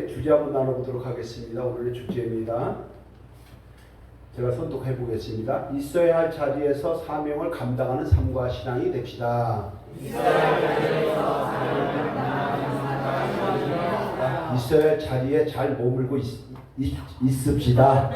주제 한번 나눠보도록 하겠습니다. 오늘의 주제입니다. 제가 선독해 보겠습니다. 있어야 할 자리에서 사명을 감당하는 삶과 신앙이 됩시다. 있어야 할 자리에 잘 머물고 있읍시다.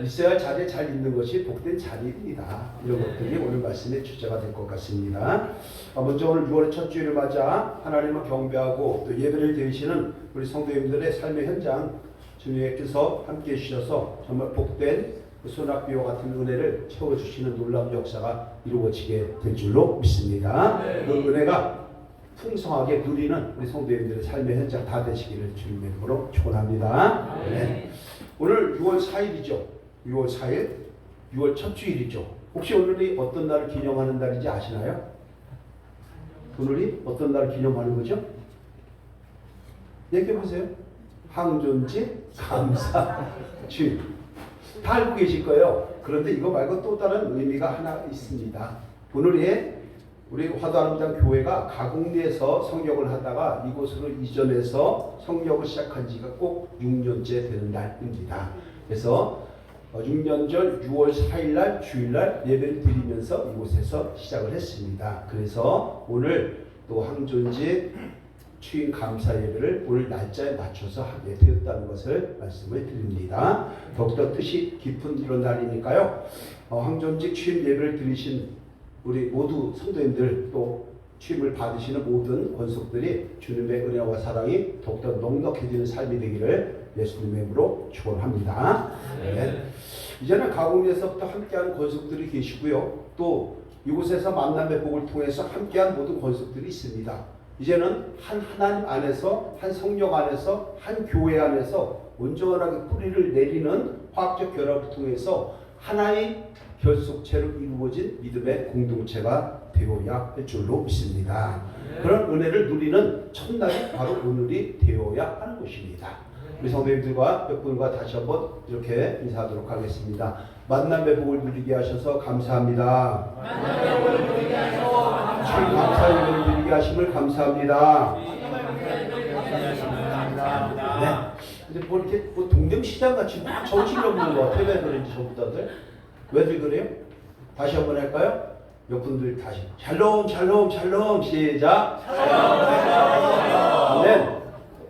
있어야 할 자리에 잘 있는 것이 복된 자리입니다. 이런 것들이 오늘 말씀의 주제가 될 것 같습니다. 먼저 오늘 6월의 첫 주일을 맞아 하나님을 경배하고 또 예배를 드리시는 우리 성도님들의 삶의 현장 주님께서 함께해 주셔서 정말 복된 소낙비와 같은 은혜를 채워주시는 놀라운 역사가 이루어지게 될 줄로 믿습니다. 그 은혜가 풍성하게 누리는 우리 성도님들의 삶의 현장 다 되시기를 주님의 이름으로 축원합니다. 네. 오늘 6월 4일이죠. 6월 4일, 6월 첫 주일이죠. 혹시 오늘이 어떤 날을 기념하는 날인지 아시나요? 오늘이 어떤 날을 기념하는 거죠? 얘기해 보세요. 항존지 감사 주일. 다 알고 계실 거예요. 그런데 이거 말고 또 다른 의미가 하나 있습니다. 오늘이 우리 화도하나님장 교회가 가곡리에서 성역을 하다가 이곳으로 이전해서 성역을 시작한 지가 꼭 6년째 되는 날입니다. 그래서 6년전 6월 4일날 주일날 예배를 드리면서 이곳에서 시작을 했습니다. 그래서 오늘 또 항존지 추인 감사 예배를 오늘 날짜에 맞춰서 하게 되었다는 것을 말씀을 드립니다. 더욱더 뜻이 깊은 이런 날이니까요. 항존지 추인 예배를 드리신 우리 모두 성도님들 또 취임을 받으시는 모든 권속들이 주님의 은혜와 사랑이 더욱더 넉넉해지는 삶이 되기를 예수님의 이름으로 축원합니다. 네. 이제는 가곡리에서부터 함께하는 권속들이 계시고요. 또 이곳에서 만남의 복을 통해서 함께한 모든 권속들이 있습니다. 이제는 한 하나님 안에서, 한 성령 안에서, 한 교회 안에서 온전하게 뿌리를 내리는 화학적 결합을 통해서 하나의 결속체로 이루어진 믿음의 공동체가 되어야 할 줄로 믿습니다. 그런 은혜를 누리는 첫날이 바로 오늘이 되어야 하는 것입니다. 우리 성도님들과 몇 분과 다시 한번 이렇게 인사하도록 하겠습니다. 만남의 복을 누리게 하셔서 감사합니다. 만남의 복을 누리게 하셔서 주님 감사의 복을 누리게 하심을 감사합니다. 네. 근데 뭐 이렇게 뭐 동nem시장 같이 막 정신이 없는 것 같아요. 왜 그런지 전부 다들. 왜들 그래요? 다시 한번 할까요? 몇 분들 다시 샬롬 샬롬 샬롬 시작. 샬롬. 네.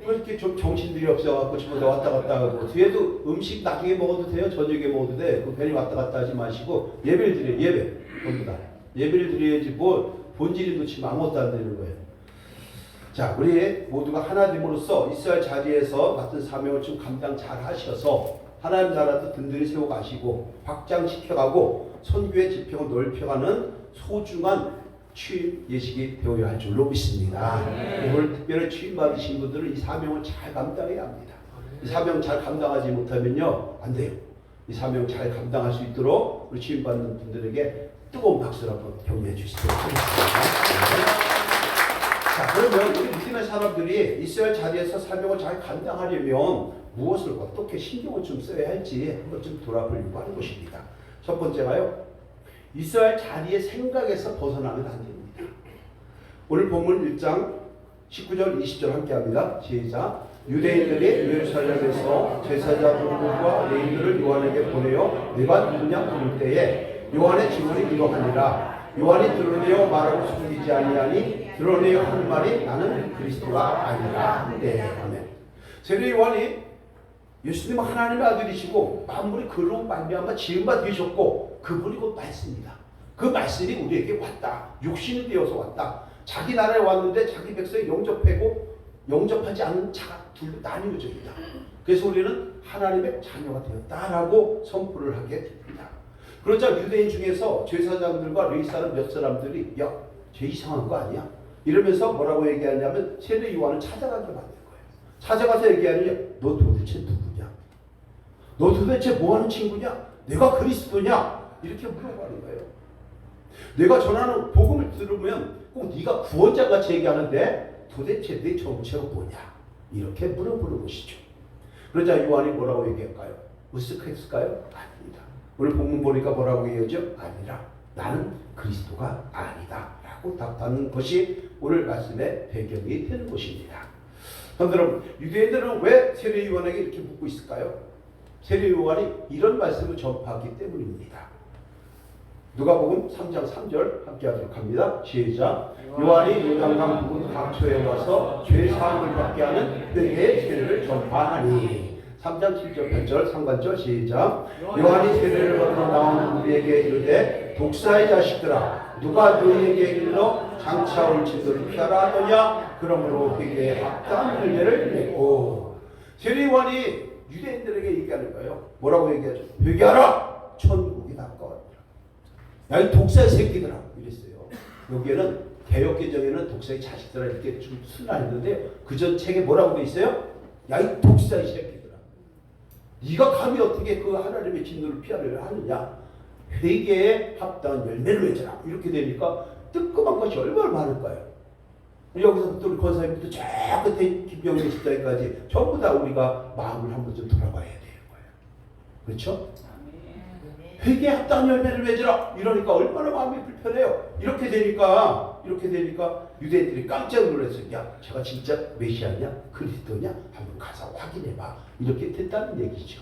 왜 이렇게 좀 정신들이 없어갖고 지금 왔다 갔다 하고 뒤에도 음식 나중에 먹어도 돼요. 저녁에 먹어도 돼. 괜히 왔다 갔다 하지 마시고 예배를 드려요. 예배 전부 다 예배를 드려야지 뭐 본질이 놓치면 아무것도 안 되는 거예요. 자, 우리 모두가 하나 됨으로써 있어야 할 자리에서 맡은 사명을 좀 감당 잘 하셔서 하나님 나라도 든든히 세워가시고 확장시켜가고 선교의 지평을 넓혀가는 소중한 취임 예식이 되어야 할 줄로 믿습니다. 오늘 특별히 취임 받으신 분들은 이 사명을 잘 감당해야 합니다. 이 사명 잘 감당하지 못하면요 안 돼요. 이 사명 잘 감당할 수 있도록 우리 취임 받는 분들에게 뜨거운 박수를 한번 격려해 주시도록 하겠습니다. 자, 그러면 우리 믿음의 사람들이 있어야 할 자리에서 사명을 잘 감당하려면 무엇을 어떻게 신경을 좀 써야 할지 한번 좀 돌아보려고 하는 것입니다. 첫 번째가요. 있어야 할 자리의 생각에서 벗어나면 안 됩니다. 오늘 본문 1장 19절 20절 함께 합니다. 시작. 유대인들이 예루살렘에서 제사장들과 레위인들을 요한에게 보내어 네가 누구냐 물을 때에 요한의 질문이 이러하니라. 요한이 드러내어 말하고 숨기지 아니하니 드러내어 한 말이 나는 그리스도가 아니라. 네, 아멘. 세례 요한이 예수님은 하나님의 아들이시고 만물이 그로 말미암아 지은 바 되셨고 그분이 곧 말씀입니다. 그 말씀이 우리에게 왔다. 육신이 되어서 왔다. 자기 나라에 왔는데 자기 백성이 영접하고 영접하지 않는 자가 둘로 나뉘어져 있다. 그래서 우리는 하나님의 자녀가 되었다라고 선포를 하게 됩니다. 그러자 유대인 중에서 제사장들과 레위 사람 몇 사람들이 야, 쟤 이상한 거 아니야? 이러면서 뭐라고 얘기하냐면 세례 요한을 찾아가게 만든 거예요. 찾아가서 얘기하느냐? 너 도대체 누구냐? 너 도대체 뭐하는 친구냐? 내가 그리스도냐? 이렇게 물어보는 거예요. 내가 전하는 복음을 들으면 꼭 네가 구원자같이 얘기하는데 도대체 내 정체가 뭐냐? 이렇게 물어보는 것이죠. 그러자 요한이 뭐라고 얘기할까요? 으쓱했을까요? 아닙니다. 오늘 본문 보니까 뭐라고 얘기하죠? 아니라 나는 그리스도가 아니다 라고 답하는 것이 오늘 말씀의 배경이 되는 것입니다. 여러분, 유대인들은 왜 세례요한에게 이렇게 묻고 있을까요? 세례요한이 이런 말씀을 전파하기 때문입니다. 누가복음 3장 3절 함께 하도록 합니다. 시작. 요한이 요단강 부근 각처에 와서 죄 사함을 받게 하는 회개의 세례를 전파하니. 3장 7절 8절 상관절 시작. 요한이 세례를 받으러 나온 우리에게 이르되 독사의 자식들아 누가 너희에게 이르러 장차 올 진도를 피하라 하더냐. 그러므로 회개에 합당한 열매를 맺고. 세례요한이 유대인들에게 얘기하는 거예요. 뭐라고 얘기하죠? 회개하라, 천국이 가까웠다. 야, 이 독사의 새끼들아 이랬어요. 여기에는 개역개정에는 독사의 자식들아 이렇게 좀 순화했는데요. 그전 책에 뭐라고 돼 있어요? 야, 이 독사의 새끼들아, 네가 감히 어떻게 그 하나님의 진노를 피하려 하느냐. 회개에 합당한 열매를 맺어라. 이렇게 되니까 뜨끔한 것이 얼마나 많을까요? 여기서부터 우리 권사님부터 저 끝에 김병희 집사님까지 전부 다 우리가 마음을 한번 좀 돌아봐야 되는 거예요. 그렇죠? 회개에 합당한 열매를 맺으라. 이러니까 얼마나 마음이 불편해요. 이렇게 되니까 유대인들이 깜짝 놀랐어요. 야, 제가 진짜 메시아냐 그리스도냐 한번 가서 확인해봐. 이렇게 됐다는 얘기죠.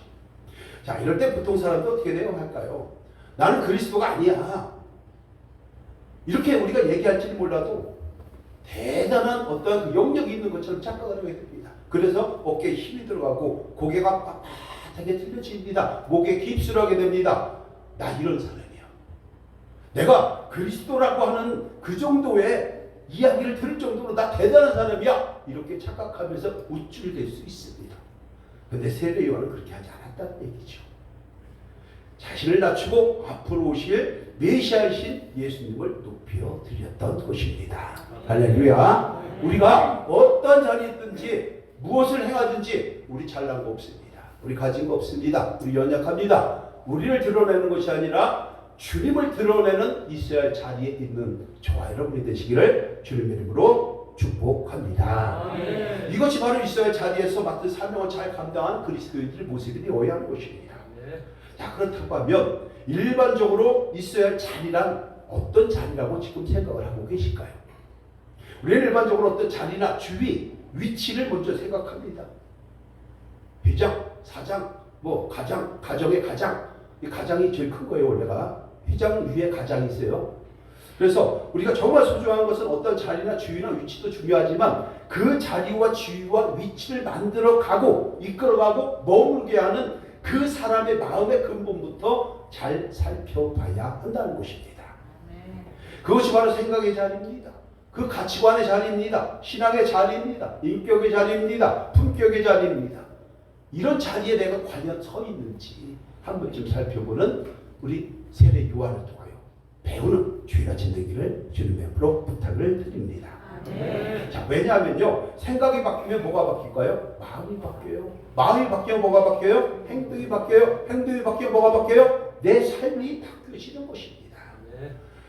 자, 이럴 때 보통 사람도 어떻게 대응할까요? 나는 그리스도가 아니야. 이렇게 우리가 얘기할지는 몰라도 대단한 어떤 영역이 있는 것처럼 착각을 하게 됩니다. 그래서 어깨에 힘이 들어가고 고개가 빳빳하게 틀려집니다. 목에 깁스를 하게 됩니다. 나 이런 사람이야. 내가 그리스도라고 하는 그 정도의 이야기를 들을 정도로 나 대단한 사람이야. 이렇게 착각하면서 우쭐댈 수 있습니다. 그런데 세례 요한은 그렇게 하지 않았다는 얘기죠. 자신을 낮추고 앞으로 오실 메시아이신 예수님을 높여 드렸던 것입니다. 할렐루야. 우리가 어떤 자리에 있든지 무엇을 행하든지 우리 잘난 거 없습니다. 우리 가진 거 없습니다. 우리 연약합니다. 우리를 드러내는 것이 아니라 주님을 드러내는 있어야 할 자리에 있는 저와 여러분이 되시기를 주님의 이름으로 축복합니다. 이것이 바로 있어야 할 자리에서 맡은 사명을 잘 감당한 그리스도인들의 모습이 되어야 하는 것입니다. 자, 그렇다고 하면 일반적으로 있어야 할 자리란 어떤 자리라고 지금 생각을 하고 계실까요? 우리는 일반적으로 어떤 자리나 주위, 위치를 먼저 생각합니다. 회장, 사장, 가장, 가정의 가장. 이 가장이 제일 큰 거예요, 원래가. 회장 위에 가장이 있어요. 그래서 우리가 정말 소중한 것은 어떤 자리나 주위나 위치도 중요하지만 그 자리와 주위와 위치를 만들어가고 이끌어가고 머물게 하는 그 사람의 마음의 근본부터 잘 살펴봐야 한다는 것입니다. 그것이 바로 생각의 자리입니다. 그 가치관의 자리입니다. 신앙의 자리입니다. 인격의 자리입니다. 품격의 자리입니다. 이런 자리에 내가 과연 서 있는지 한 번쯤 살펴보는 우리 세례 요한을 통하여 배우는 주의가 진되기를 주님의 앞으로 부탁을 드립니다. 자, 왜냐하면요, 생각이 바뀌면 뭐가 바뀔까요? 마음이 바뀌어요. 마음이 바뀌면 뭐가 바뀌어요? 행동이 바뀌어요. 행동이 바뀌면 뭐가 바뀌어요? 내 삶이 바뀌어지는 것입니다.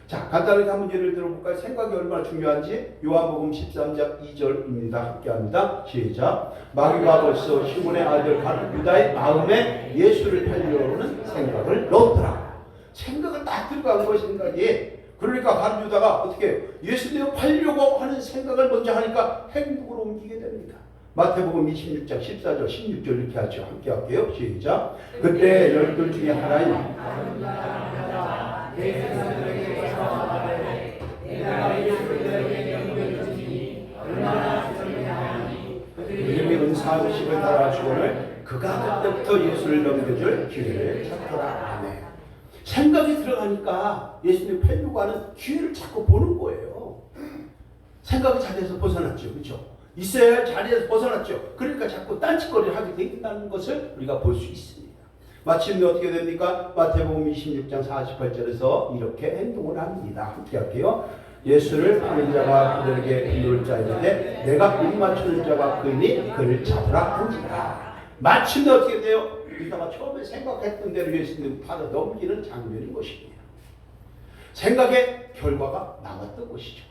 자, 간단하게 한번 예를 들어볼까요? 생각이 얼마나 중요한지 요한복음 13장 2절입니다. 함께합니다. 시작. 마귀가 벌써 시몬의 아들 가룟 유다의 마음에 예수를 팔려는 생각을 넣었더라. 생각을 딱 들어간 거예요. 생각이. 그러니까 가룟 유다가 어떻게 예수님을 팔려고 하는 생각을 먼저 하니까 행동으로 옮기게 됩니다. 마태복음 26장 14절 16절 이렇게 하죠. 함께 할게요. 시작. 그때 열둘 중에 하나인 이름이 은사의식을 달아주거늘 그가 그때부터 예수를 넘겨줄 기회를 찾더라. 아멘. 생각이 들어가니까 예수님 팔려고 하는 기회를 자꾸 보는 거예요. 생각의 자리에서 벗어났죠. 그렇죠? 있어야 할 자리에서 벗어났죠. 그러니까 자꾸 딴짓거리를 하게 된다는 것을 우리가 볼 수 있습니다. 마침내 어떻게 됩니까? 마태복음 26장 48절에서 이렇게 행동을 합니다. 함께 할게요. 예수를 파는 자가 그들에게 비울 자인데 내가 못 맞추는 자가 그이니 그를 잡으라 한지라. 마침내 어떻게 돼요? 이따가 처음에 생각했던 대로 예수님 팔아 넘기는 장면인 것입니다. 생각의 결과가 나왔던 것이죠.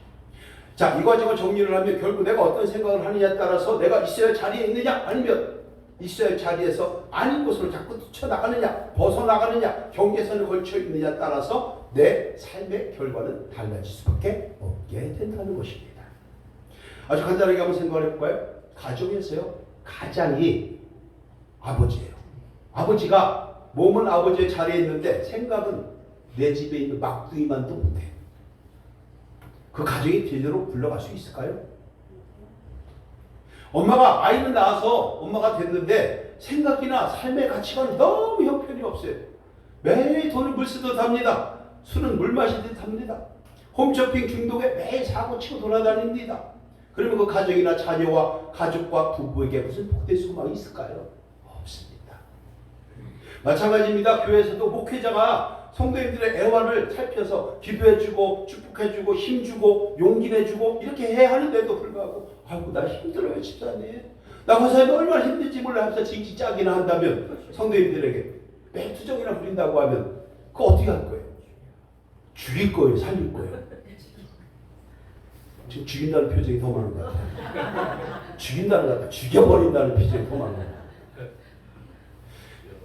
자, 이 과정을 정리를 하면 결국 내가 어떤 생각을 하느냐에 따라서 내가 있어야 할 자리에 있느냐 아니면 있어야 할 자리에서 아닌 곳으로 자꾸 뛰쳐나가느냐 벗어나가느냐 경계선을 걸쳐 있느냐에 따라서 내 삶의 결과는 달라질 수밖에 없게 된다는 것입니다. 아주 간단하게 한번 생각을 해볼까요? 가정에서요, 가장이 아버지예요. 아버지가 몸은 아버지의 자리에 있는데 생각은 내 집에 있는 막둥이만도 못해. 그 가정이 제대로 굴러갈 수 있을까요? 엄마가 아이를 낳아서 엄마가 됐는데 생각이나 삶의 가치관은 너무 형편이 없어요. 매일 돈을 물 쓰듯 합니다. 술은 물 마시듯 합니다. 홈쇼핑 중독에 매일 사고 치고 돌아다닙니다. 그러면 그 가정이나 자녀와 가족과 부부에게 무슨 복된 소망이 있을까요? 없습니다. 마찬가지입니다. 교회에서도 목회자가 성도님들의 애환을 살펴서 기도해주고 축복해주고 힘주고 용기내주고 이렇게 해야 하는데도 불구하고 아이고 나 힘들어요 집사님. 나 권사님이 얼마나 힘든지 몰라 하면서 징징 짜기나 한다면 성도님들에게 매일 투정이나 부린다고 하면 그거 어떻게 할 거예요? 죽일 거예요? 살릴 거예요? 지금 죽인다는 표정이 더 많은 것 같아요. 죽인다는 것 같아요. 죽여버린다는 표정이 더 많은 것 같아요.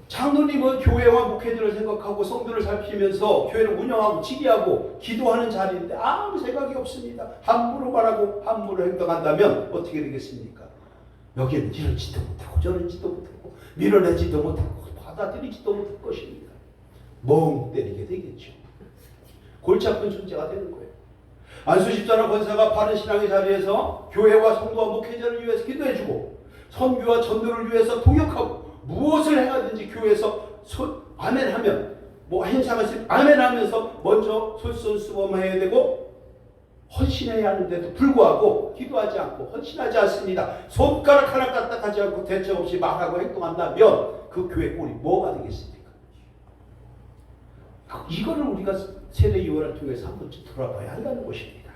장로님은 교회와 목회들을 생각하고 성도를 살피면서 교회를 운영하고 지휘하고 기도하는 자리인데 아무 생각이 없습니다. 함부로 말하고 함부로 행동한다면 어떻게 되겠습니까? 여기는 이러지도 못하고 저러지도 못하고 밀어내지도 못하고 받아들이지도 못할 것입니다. 멍 때리게 되겠죠. 골치 아픈 존재가 되는 거예요. 안수 집사나 권사가 바른 신앙의 자리에서 교회와 성도와 목회자를 위해서 기도해주고 선교와 전도를 위해서 동역하고 무엇을 해야든지 교회에서 아멘하면 뭐 행사가 있으면 아멘하면서 먼저 솔선수범해야 되고 헌신해야 하는데도 불구하고 기도하지 않고 헌신하지 않습니다. 손가락 하나 까딱하지 않고 대책 없이 말하고 행동한다면 그 교회 꼴이 뭐가 되겠습니까? 이거를 우리가 세대 유언을 통해서 한 번쯤 돌아봐야 한다는 것입니다.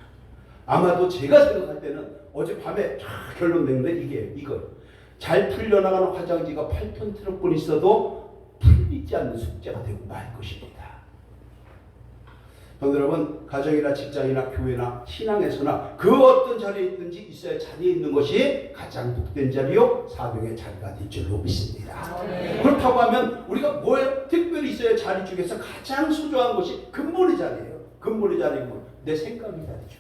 아마도 제가 생각할 때는 어젯밤에 다 결론 냈는데 이거 잘 풀려나가는 화장지가 8톤 트럭분 있어도 풀리지 않는 숙제가 되고 말 것입니다. 여러분, 가정이나 직장이나 교회나 신앙에서나 그 어떤 자리에 있든지 있어야 자리에 있는 것이 가장 복된 자리요 사명의 자리가 될 줄로 믿습니다. 그렇다고 하면 우리가 뭐에 특별히 있어야 자리 중에서 가장 소중한 것이 근본의 자리예요. 근본의 자리는 내 생각의 자리죠.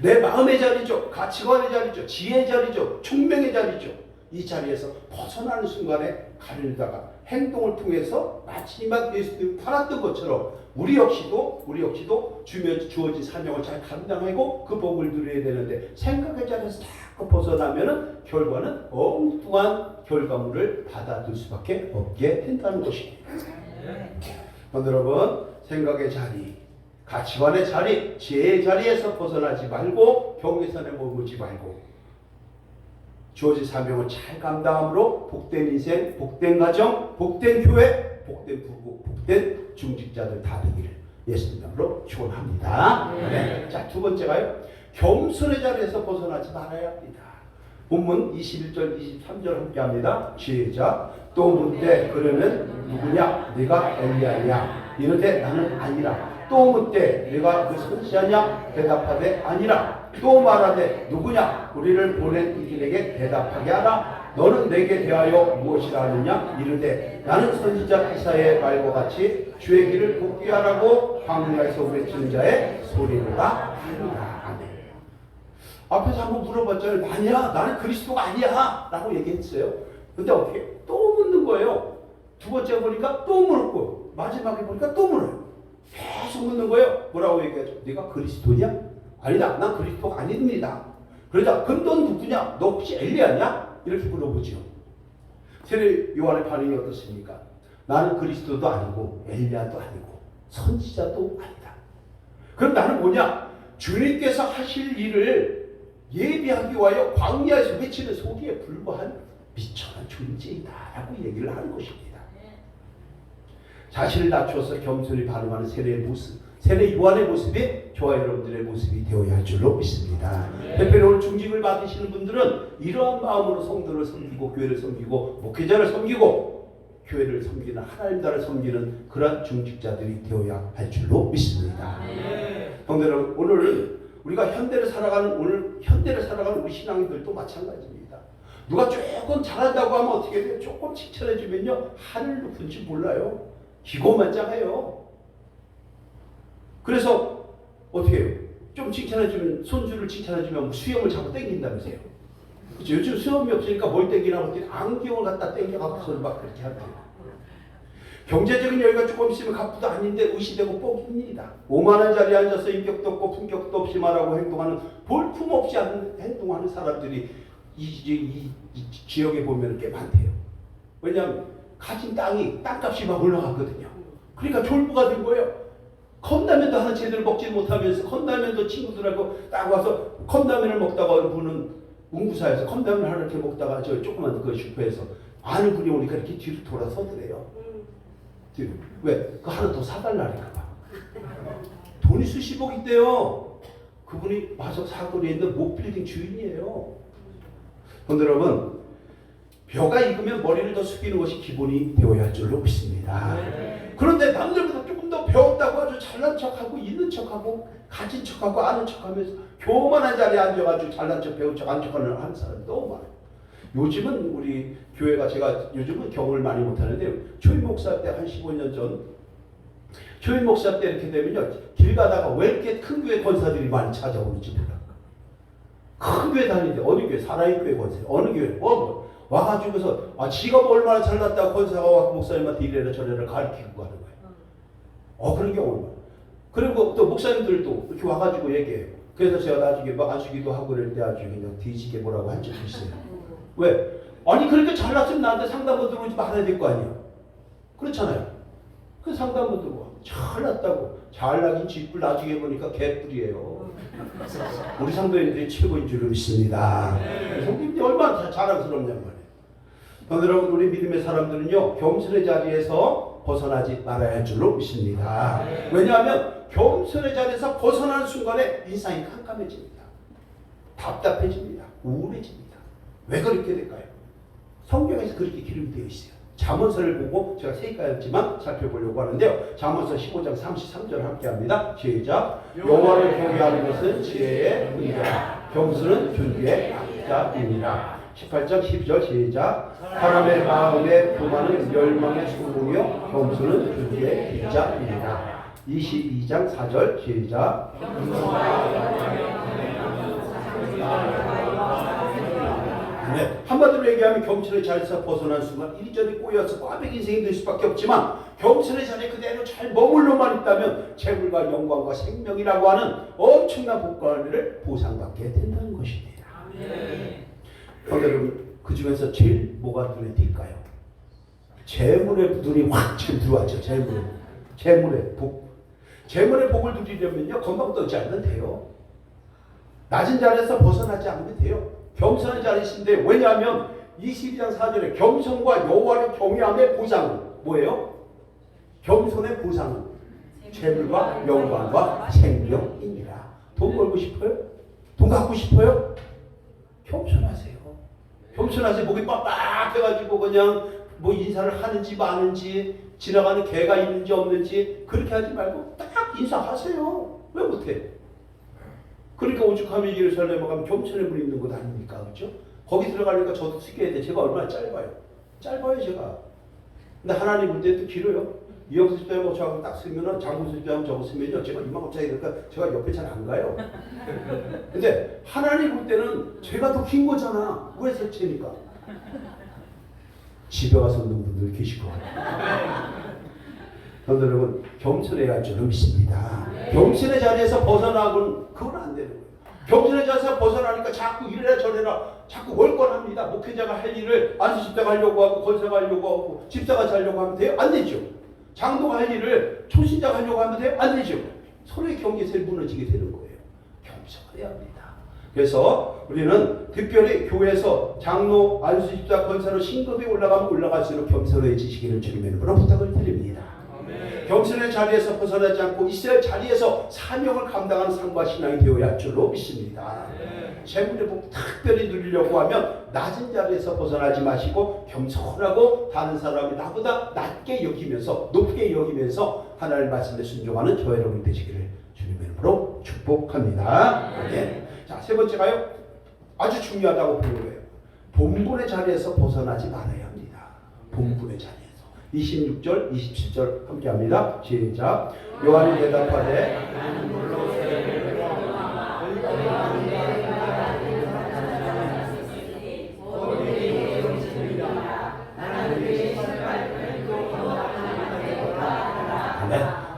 내 마음의 자리죠. 가치관의 자리죠. 지혜의 자리죠. 총명의 자리죠. 이 자리에서 벗어나는 순간에 가려다가 행동을 통해서 마치 막 예수님이 팔았던 것처럼 우리 역시도 주어진 사명을 잘 감당하고 그 복을 누려야 되는데 생각의 자리에서 자꾸 벗어나면은 결과는 엉뚱한 결과물을 받아들 수밖에 없게 된다는 것입니다. 여러분, 생각의 자리, 가치관의 자리, 지혜의 자리에서 벗어나지 말고 경계선에 머물지 말고 주어진 사명을 잘 감당함으로 복된 인생, 복된 가정, 복된 교회, 복된 부부, 복된 중직자들 다 되기를 예수님으로 축원합니다. 네. 자, 두 번째가요. 겸손의 자리에서 벗어나지 말아야 합니다. 본문 21절, 23절 함께합니다. 시작. 또 묻되 그러면 누구냐? 네가 엘리야냐? 이르되 나는 아니라. 또 묻되 네가 그 선지자냐? 대답하되 아니라. 또 말하되 누구냐? 우리를 보낸 이들에게 대답하게 하라. 너는 내게 대하여 무엇이라 하느냐? 이르되 나는 선지자 이사야의 말과 같이 주의 길을 굽게 하라고 광야에서 외치는 자의 소리로다 하니라. 아멘. 앞에서 한번 물어봤잖아요. 아니야, 나는 그리스도가 아니야 라고 얘기했어요. 근데 어떻게? 또 묻는 거예요. 두 번째 보니까 또 물었고 마지막에 보니까 또 물어요. 계속 묻는 거예요. 뭐라고 얘기하죠? 네가 그리스도냐? 아니다, 난 그리스도가 아닙니다. 그러자 그럼 넌 누구냐? 너 혹시 엘리야냐? 이렇게 물어보죠. 세례 요한의 반응이 어떻습니까? 나는 그리스도도 아니고 엘리야도 아니고 선지자도 아니다. 그럼 나는 뭐냐? 주님께서 하실 일을 예비하기 위하여 광야에서 외치는 소리에 불과한 미천한 존재이다 라고 얘기를 하는 것입니다. 자신을 낮추어서 겸손히 반응하는 세례의 모습, 세례 요한의 모습이 저와 여러분들의 모습이 되어야 할 줄로 믿습니다. 특별히 오늘 중직을 받으시는 분들은 이러한 마음으로 성도를 섬기고 교회를 섬기고 목회자를 섬기고 교회를 섬기는 하나님 나라를 섬기는 그런 중직자들이 되어야 할 줄로 믿습니다. 성도 여러분, 오늘 우리가 현대를 살아가는 우리 신앙인들도 마찬가지입니다. 누가 조금 잘한다고 하면 어떻게 돼요? 조금 칭찬해주면요 하늘 높은 줄 몰라요. 기고만장해요. 그래서 어떻게 해요? 좀 칭찬해주면, 손주를 칭찬해주면 수염을 자꾸 땡긴다면서요. 그렇죠? 요즘 수염이 없으니까 뭘 땡기나 했더니 안경을 갖다 땡겨갖고서 막 그렇게 한대요. 경제적인 여유가 조금 있으면 갑부도 아닌데 의시되고 뻑입니다. 5만 원짜리에 앉아서 인격도 없고 품격도 없이 말하고 행동하는 볼품없이 행동하는 사람들이 이 지역에 보면 꽤 많대요. 왜냐하면 가진 땅값이 막 올라갔거든요. 그러니까 졸부가 된 거예요. 컵라면도 하나 제대로 먹지 못하면서 컵라면도 친구들하고 딱 와서 컵라면을 먹다가 어느 분은 운구사에서 컵라면 하나 이렇게 먹다가 저 조그만 그 슈퍼에서 아는 분이 오니까 이렇게 뒤로 돌아서더래요. 뒤로. 왜? 그거 하나 더 사달라니까 봐. 돈이 수십억 있대요. 그분이 와서 사거리에 있는 목빌딩 주인이에요. 그런데 여러분, 벼가 익으면 머리를 더 숙이는 것이 기본이 되어야 할 줄로 믿습니다. 그런데 남들보다 조금 더 배웠다고 아주 잘난 척하고 있는 척하고 가진 척하고 아는 척하면서 교만한 자리에 앉아가지고 잘난 척 배운 척 안 척하는 사람이 너무 많아요. 요즘은 우리 교회가 제가 요즘은 경험을 많이 못하는데요. 초임 목사 때 한 15년 전 초임 목사 때 이렇게 되면요. 길 가다가 왜 이렇게 큰 교회 권사들이 많이 찾아오는지 몰라. 큰 교회 다니는데 어느 교회? 사나이 교회 권사 어느 교회? 와가지고서 지가 뭐 얼마나 잘났다고 권사가 와서 목사님한테 이래라 저래라 가르치고 가는 거예요. 그런 경우는 많아요. 그리고 또 목사님들도 이렇게 와가지고 얘기해요. 그래서 제가 나중에 막 안수기도 하고 그럴 때 아주 그냥 뒤지게 뭐라고 한 적이 있어요. 왜? 아니 그렇게 잘났으면 나한테 상담원 들어오지 말아야 될 거 아니야. 그렇잖아요. 그 상담원 들어와. 잘났다고. 잘나긴 쥐뿔 나중에 보니까 개뿔이에요. 우리 상도인들이 최고인 줄로 믿습니다. 성님들이 얼마나 자랑스럽냔 말이에요. 여러분 우리 믿음의 사람들은요. 겸손의 자리에서 벗어나지 말아야 할 줄로 믿습니다. 왜냐하면 겸손의 자리에서 벗어나는 순간에 인상이 깜깜해집니다. 답답해집니다. 우울해집니다. 왜 그렇게 될까요? 성경에서 그렇게 기록이 되어 있어요. 잠언서를 보고 제가 세가였지만 살펴보려고 하는데요. 잠언서 15장 33절 함께합니다. 시작. 여호와를 경외하는 것은 지혜의 문제라. 겸손은 존귀의 약자입니다. 18장 12절 시작. 사람의 마음에 교만은 멸망의 소문이요 겸손은 존귀의 빗자입니다. 22장 4절 시작. 네, 한마디로 얘기하면 겸손의 자리에서 벗어난 순간 이리저리 꼬여서 꽈배기 인생이 될 수밖에 없지만 겸손의 자리에 그대로 잘 머물러만 있다면 재물과 영광과 생명이라고 하는 엄청난 복권을 보상받게 된다는 것입니다. 그런데 여러분 그 중에서 제일 뭐가 눈에 띌까요? 재물의 눈이 확 지금 들어왔죠. 재물의 복. 재물의 복을 누리려면요 건강 떠지 않으면 돼요. 낮은 자리에서 벗어나지 않으면 돼요. 겸손한 자리신데 왜냐하면 22장 4절에 겸손과 여호와를 경외함의 보상은 뭐예요? 겸손의 보상은 재물과 영광과 생명입니다. 돈 벌고 싶어요? 돈 갖고 싶어요? 겸손하세요. 겸손하세요. 목이 빡빡해가지고 그냥 뭐 인사를 하는지 마는지 지나가는 개가 있는지 없는지 그렇게 하지 말고 딱 인사하세요. 왜 못해? 그러니까 오죽하면 예루살렘에 가면 겸손의 물 있는 곳 아닙니까? 그렇죠? 거기 들어가니까 저도 숙여야 돼. 제가 얼마나 짧아요. 제가. 근데 하나님 볼 때 또 길어요. 이영수 집사하고 저하고 딱 쓰면은 장군수 집사하고 저거 쓰면요. 제가 이만큼 차이니까 제가 옆에 잘 안 가요. 근데 하나님 볼 때는 제가 더 긴 거잖아. 왜 설치니까. 집에 와서 없는 분들 계실 것 같아요. 그런데 여러분 겸손해야 할 줄로 믿습니다. 겸손의 자리에서 벗어나고는 그건 안 되는 거예요. 겸손의 자리에서 벗어나니까 자꾸 이래라 저래라 자꾸 월권합니다. 목회자가 할 일을 안수집사가 하려고 하고 권사가 하려고 하고 집사가 하려고 하면 돼요? 안 되죠. 장로가 할 일을 초신자가 하려고 하면 돼요? 안 되죠. 서로의 경계선이 무너지게 되는 거예요. 겸손해야 합니다. 그래서 우리는 특별히 교회에서 장로, 안수집사, 권사로 신급이 올라가면 올라갈수록 겸손해지시기를 주님의 이름으로 부탁을 드립니다. 겸손의 자리에서 벗어나지 않고 있어야 자리에서 사명을 감당하는 삶과 신앙이 되어야 할 줄로 믿습니다. 재물의 복 특별히 누리려고 하면 낮은 자리에서 벗어나지 마시고 겸손하고 다른 사람이 나보다 낮게 여기면서 높게 여기면서 하나님의 말씀에 순종하는 저와 여러분 되시기를 주님의 이름으로 축복합니다. 네. 자, 세 번째가요. 아주 중요하다고 보는 거예요. 본분의 자리에서 벗어나지 말아야 합니다. 본분의 자리에서. 26절, 27절 함께 합니다. 시작. 요한이 대답하되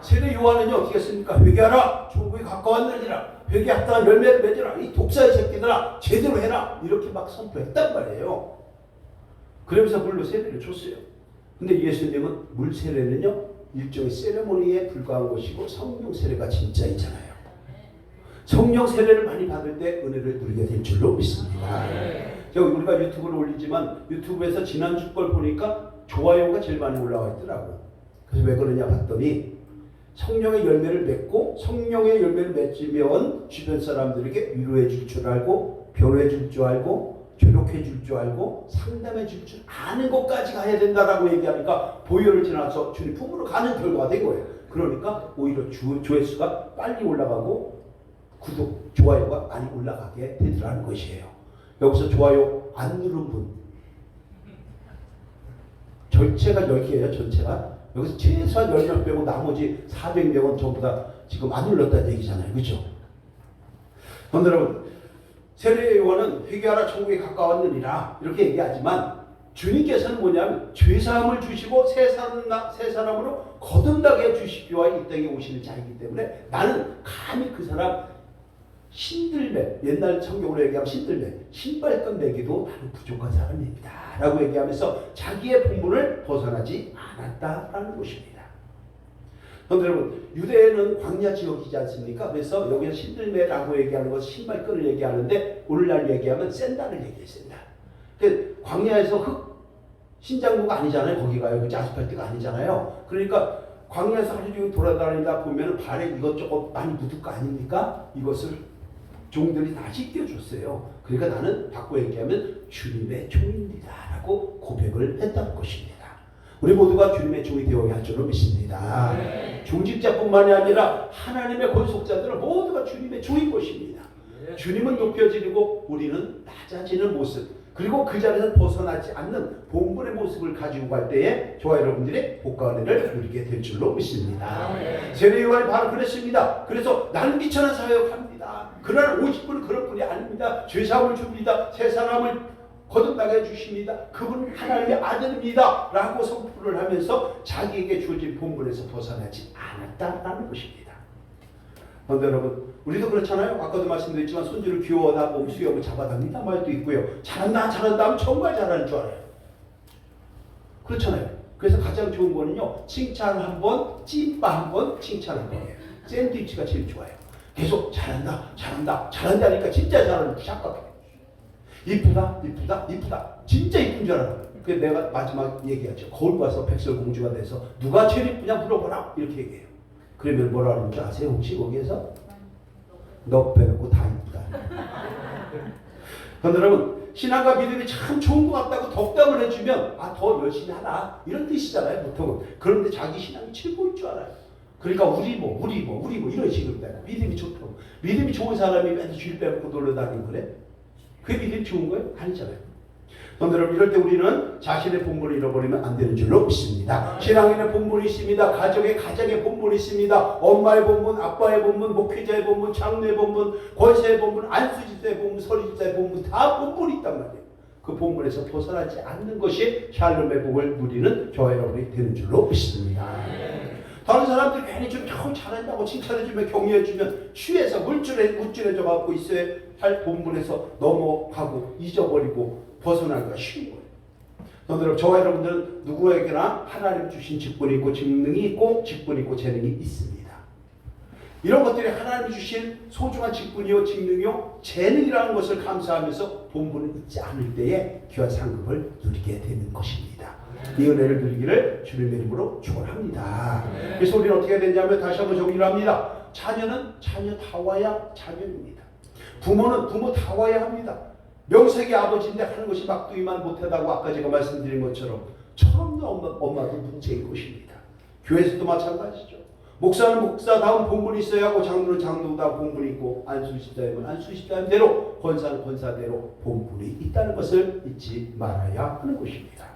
세례 요한은요 어떻게 했습니까? 회개하라, 천국이 가까웠느니라. 회개 합당한 열매를 맺으라. 이 독사의 새끼들아 제대로 해라. 이렇게 막 선포했단 말이에요. 그러면서 물로 세례를 줬어요. 근데 예수님은 물 세례는요 일종의 세레모니에 불과한 것이고 성령 세례가 진짜이잖아요. 성령 세례를 많이 받을 때 은혜를 누리게 될 줄로 믿습니다. 제가 우리가 유튜브를 올리지만 유튜브에서 지난주 걸 보니까 좋아요가 제일 많이 올라와 있더라고. 그래서 왜 그러냐 봤더니 성령의 열매를 맺고 성령의 열매를 맺으면 주변 사람들에게 위로해 줄 줄 알고 변호해 줄 줄 알고 교육해 줄 줄 알고 상담해 줄 줄 아는 것까지 가야 된다라고 얘기하니까 보혈을 지나서 주님 품으로 가는 결과가 된 거예요. 그러니까 오히려 조회수가 빨리 올라가고 구독, 좋아요가 많이 올라가게 되더라는 것이에요. 여기서 좋아요 안 누른 분 전체가 10개예요. 전체가 여기서 최소한 10명 빼고 나머지 400명은 전부 다 지금 안 눌렀다는 얘기잖아요. 그렇죠? 그런데 여러분 세례 요한은 회개하라 천국에 가까웠느니라 이렇게 얘기하지만 주님께서는 뭐냐면 죄사함을 주시고 새 사람으로 거듭나게 해주시기와 이 땅에 오시는 자이기 때문에 나는 감히 그 사람 신들매, 옛날 성경으로 얘기하면 신들매, 신발끈 매기도 나는 부족한 사람입니다 라고 얘기하면서 자기의 본분을 벗어나지 않았다라는 것입니다. 그런데 여러분 유대는 광야 지역이지 않습니까? 그래서 여기서 신들매라고 얘기하는 것은 신발끈을 얘기하는데 오늘날 얘기하면 샌달을 얘기해요. 샌달. 그 광야에서 흙 신장구가 아니잖아요. 거기가요. 그치? 아스팔트가 아니잖아요. 그러니까 광야에서 하루 돌아다니다 보면 발에 이것저것 많이 묻을 거 아닙니까? 이것을 종들이 다 씻겨줬어요. 그러니까 나는 바꿔 얘기하면 주님의 종입니다 라고 고백을 했다는 것입니다. 우리 모두가 주님의 종이 되어야 할 줄로 믿습니다. 종직자뿐만이 아니라 하나님의 권속자들은 모두가 주님의 종인 것입니다. 주님은 높여지고 우리는 낮아지는 모습, 그리고 그 자리에서 벗어나지 않는 본분의 모습을 가지고 갈 때에 저와 여러분들이 복과 은혜를 누리게 될 줄로 믿습니다. 세례 요한이 바로 그랬습니다. 그래서 나는 미천한 사역합니다. 그러나 50분은 그럴 뿐이 아닙니다. 죄사함을 줍니다. 새 사람을 거듭나게 해주십니다. 그분은 하나님의 아들입니다 라고 선포를 하면서 자기에게 주어진 본분에서 벗어나지 않았다라는 것입니다. 그런데 여러분 우리도 그렇잖아요. 아까도 말씀드렸지만 손주를 귀여워하다 몸 수염을 잡아당긴다 말도 있고요. 잘한다 하면 정말 잘하는 줄 알아요. 그렇잖아요. 그래서 가장 좋은 거는요 칭찬 한 번, 찐빠 한 번, 칭찬 한 번이에요. 샌드위치가 제일 좋아요. 계속 잘한다 하니까 진짜 잘하는 착각해요. 이쁘다 진짜 이쁜 줄 알아요. 그래서 내가 마지막 얘기하죠. 거울 봐서 백설공주가 돼서 누가 제일 이쁘냐 물어보라 이렇게 얘기해요. 그러면 뭐라 그러는 줄 아세요? 혹시 거기에서? 너 빼놓고 다 이쁘다. 그런데 여러분 신앙과 믿음이 참 좋은 것 같다고 덕담을 해주면 더 열심히 하라 이런 뜻이잖아요 보통은. 그런데 자기 신앙이 최고인 줄 알아요. 그러니까 우리 뭐 이런 식으로 돼요. 믿음이 좋다고. 믿음이 좋은 사람이 맨날 쥐를 빼놓고 놀러다니는 거래? 그게 믿음이 좋은 거예요? 아니잖아요. 그런데 여러분 이럴 때 우리는 자신의 본분을 잃어버리면 안 되는 줄로 믿습니다. 신앙인의 본분이 있습니다. 가정의 본분이 있습니다. 엄마의 본분, 아빠의 본분, 목회자의 본분, 장로의 본분, 권세의 본분, 안수집사의 본분, 서리집사의 본분 다 본분이 있단 말이에요. 그 본분에서 벗어나지 않는 것이 샬롬의 복을 누리는 저와 여러분이 되는 줄로 믿습니다. 다른 사람들이 괜히 좀 잘한다고 칭찬해주면 격려해주면 취해서 물줄해져 갖고 있어야 할 본분에서 넘어가고 잊어버리고 벗어나기가 쉬운 거예요. 그런데 저와 여러분들은 누구에게나 하나님 주신 직분이 있고 직능이 있고 직분이 있고 재능이 있습니다. 이런 것들이 하나님 주신 소중한 직분이요 직능이요 재능이라는 것을 감사하면서 본분을 잊지 않을 때에 귀한 상급을 누리게 되는 것입니다. 이 은혜를 누리기를 주님의 이름으로 축원합니다. 그래서 우리는 어떻게 되냐면 다시 한번 정리를 합니다. 자녀는 자녀다워야 자녀입니다. 부모는 부모다워야 합니다. 명색이 아버지인데 하는 것이 막둥이만 못하다고 아까 제가 말씀드린 것처럼 처음도 엄마도 문제일 것입니다. 교회에서도 마찬가지죠. 목사는 목사다운 본분이 있어야 하고 장로는 장로다운 본분이 있고 안수집사님은 안수집사님대로 권사는 권사대로 본분이 있다는 것을 잊지 말아야 하는 것입니다.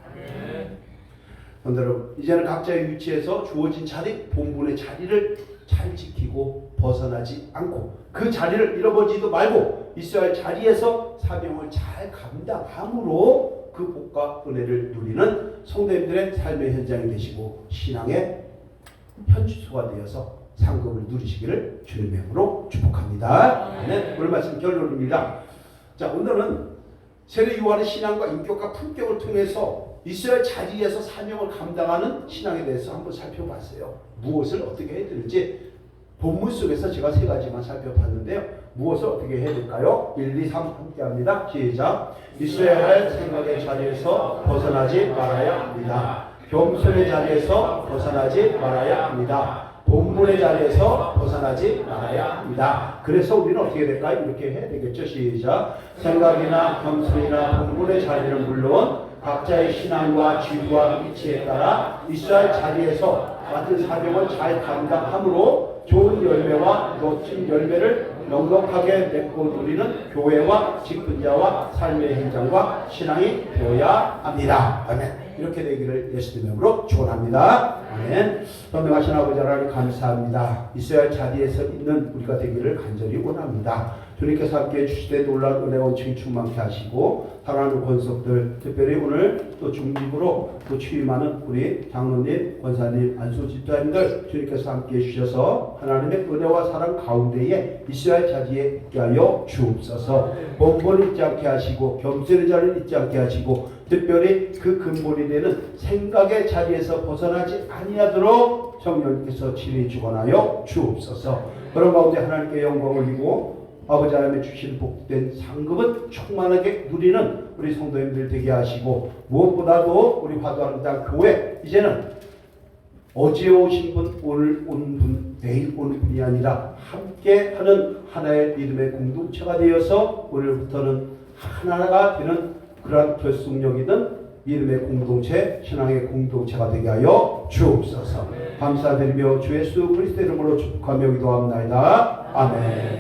성도 여러분, 이제는 각자의 위치에서 주어진 자리, 본분의 자리를 잘 지키고 벗어나지 않고 그 자리를 잃어버리지도 말고 있어야 할 자리에서 사명을 잘 감당함으로 그 복과 은혜를 누리는 성도님들의 삶의 현장이 되시고 신앙의 현주소가 되어서 상급을 누리시기를 주님의 이름으로 축복합니다. 네, 오늘 말씀 결론입니다. 자, 오늘은 세례 요한의 신앙과 인격과 품격을 통해서 있어야 할 자리에서 사명을 감당하는 신앙에 대해서 한번 살펴봤어요. 무엇을 어떻게 해야 될지 본문 속에서 제가 3가지만 살펴봤는데요. 무엇을 어떻게 해야 될까요? 1, 2, 3 함께 합니다. 시작. 있어야 할 생각의 자리에서 벗어나지 말아야 합니다. 겸손의 자리에서 벗어나지 말아야 합니다. 본분의 자리에서 벗어나지 말아야 합니다. 그래서 우리는 어떻게 될까요? 이렇게 해야 되겠죠. 시작. 생각이나 겸손이나 본분의 자리는 물론 각자의 신앙과 지구와 위치에 따라 있어야 할 자리에서 같은 사명을 잘 감당함으로 좋은 열매와 멋진 열매를 넉넉하게 맺고 누리는 교회와 직분자와 삶의 현장과 신앙이 되어야 합니다. 아멘. 이렇게 되기를 예수님의 이름으로 축원합니다. 아멘. 선명하신 아버지 하나님 감사합니다. 있어야 할 자리에서 있는 우리가 되기를 간절히 원합니다. 주님께서 함께해 주시되 놀라운 은혜 원칙이 충만케 하시고 사랑하는 권속들, 특별히 오늘 또 중직으로 또 취임하는 우리 장로님, 권사님, 안수집사님들 주님께서 함께해 주셔서 하나님의 은혜와 사랑 가운데에 있어야 할 자리에 있게 하여 주옵소서. 본본을 잊지 않게 하시고 겸손의 자리를 잊지 않게 하시고 특별히 그 근본이 되는 생각의 자리에서 벗어나지 아니하도록 성령님께서 친히 주관하여 주옵소서. 그런 가운데 하나님께 영광을 올리고 아버지 하나님의 주신 복된 상급은 충만하게 누리는 우리 성도님들 되게 하시고 무엇보다도 우리 화도하는 교회 이제는 어제 오신 분, 오늘 온 분, 내일 오는 분이 아니라 함께하는 하나의 믿음의 공동체가 되어서 오늘부터는 하나가 되는 그러한 결속력 있는 믿음의 공동체, 신앙의 공동체가 되게 하여 주옵소서. 감사드리며 주 예수 그리스도의 이름으로 축복하며 기도합나이다. 아멘.